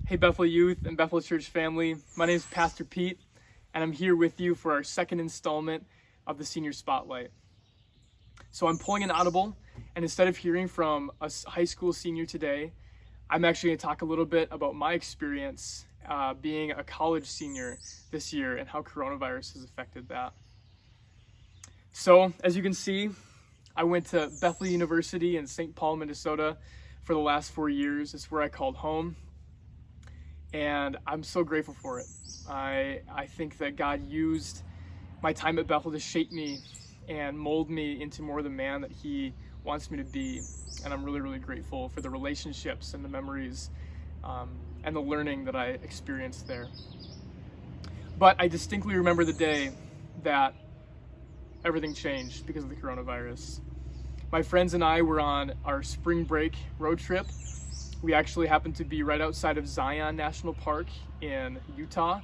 Hey Bethel Youth and Bethel Church family, my name is Pastor Pete, and I'm here with you for our second installment of the Senior Spotlight. So I'm pulling an audible, and instead of hearing from a high school senior today, I'm actually going to talk a little bit about my experience being a college senior this year and how coronavirus has affected that. So as you can see, I went to Bethel University in St. Paul, Minnesota for the last 4 years. It's where I called home. And I'm so grateful for it. I think that God used my time at Bethel to shape me and mold me into more the man that He wants me to be. And I'm really, really grateful for the relationships and the memories and the learning that I experienced there. But I distinctly remember the day that everything changed because of the coronavirus. My friends and I were on our spring break road trip. We actually happened to be right outside of Zion National Park in Utah.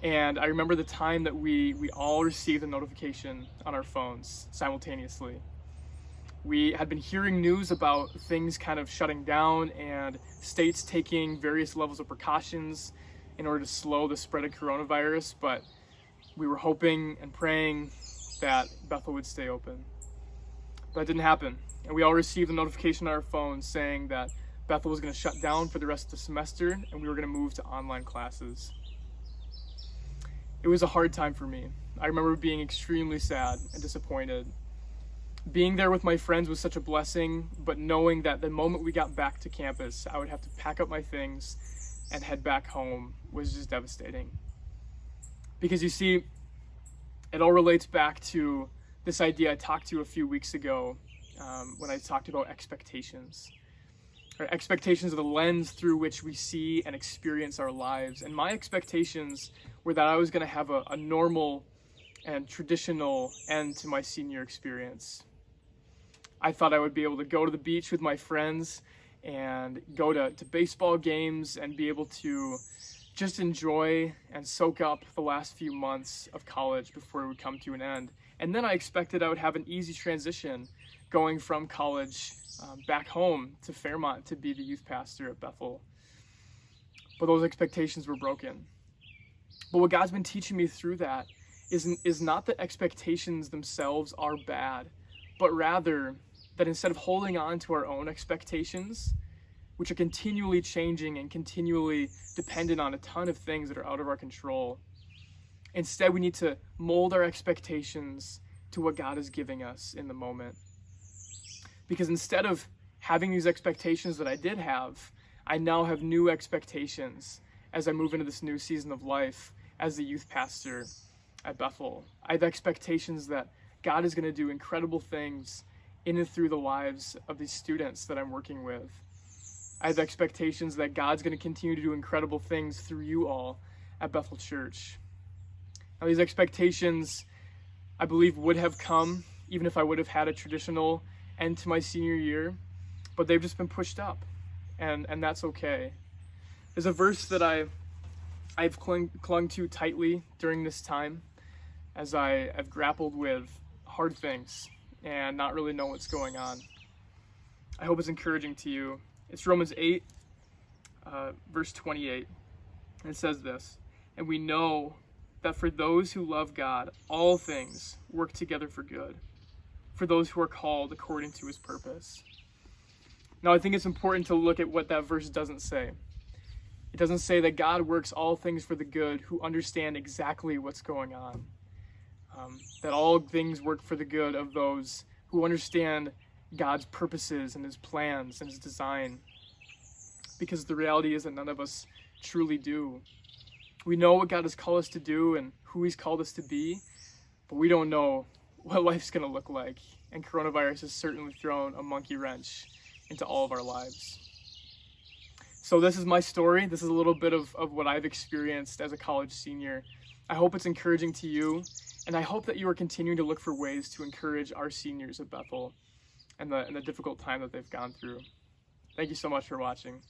And I remember the time that we all received a notification on our phones simultaneously. We had been hearing news about things kind of shutting down and states taking various levels of precautions in order to slow the spread of coronavirus, but we were hoping and praying that Bethel would stay open. But that didn't happen. And we all received a notification on our phones saying that Bethel was going to shut down for the rest of the semester and we were going to move to online classes. It was a hard time for me. I remember being extremely sad and disappointed. Being there with my friends was such a blessing, but knowing that the moment we got back to campus, I would have to pack up my things and head back home was just devastating. Because you see, it all relates back to this idea I talked to a few weeks ago when I talked about expectations. Our expectations are the lens through which we see and experience our lives. And my expectations were that I was going to have a normal and traditional end to my senior experience. I thought I would be able to go to the beach with my friends and go to baseball games and be able to just enjoy and soak up the last few months of college before it would come to an end. And then I expected I would have an easy transition going from college back home to Fairmont to be the youth pastor at Bethel. But those expectations were broken. But what God's been teaching me through that is not that expectations themselves are bad, but rather that instead of holding on to our own expectations, which are continually changing and continually dependent on a ton of things that are out of our control, instead we need to mold our expectations to what God is giving us in the moment. Because instead of having these expectations that I did have, I now have new expectations as I move into this new season of life as the youth pastor at Bethel. I have expectations that God is going to do incredible things in and through the lives of these students that I'm working with. I have expectations that God's going to continue to do incredible things through you all at Bethel Church. Now, these expectations, I believe, would have come even if I would have had a traditional end to my senior year, but they've just been pushed up, and that's okay. There's a verse that I've clung to tightly during this time as I've grappled with hard things and not really know what's going on. I hope it's encouraging to you. It's Romans 8, verse 28. And it says this, "And we know that for those who love God, all things work together for good, for those who are called according to His purpose." Now, I think it's important to look at what that verse doesn't say. It doesn't say that God works all things for the good who understand exactly what's going on. That all things work for the good of those who understand God's purposes and His plans and His design. Because the reality is that none of us truly do. We know what God has called us to do and who He's called us to be, but we don't know what life's going to look like. And coronavirus has certainly thrown a monkey wrench into all of our lives. So this is my story. This is a little bit of what I've experienced as a college senior. I hope it's encouraging to you, and I hope that you are continuing to look for ways to encourage our seniors at Bethel and the difficult time that they've gone through. Thank you so much for watching.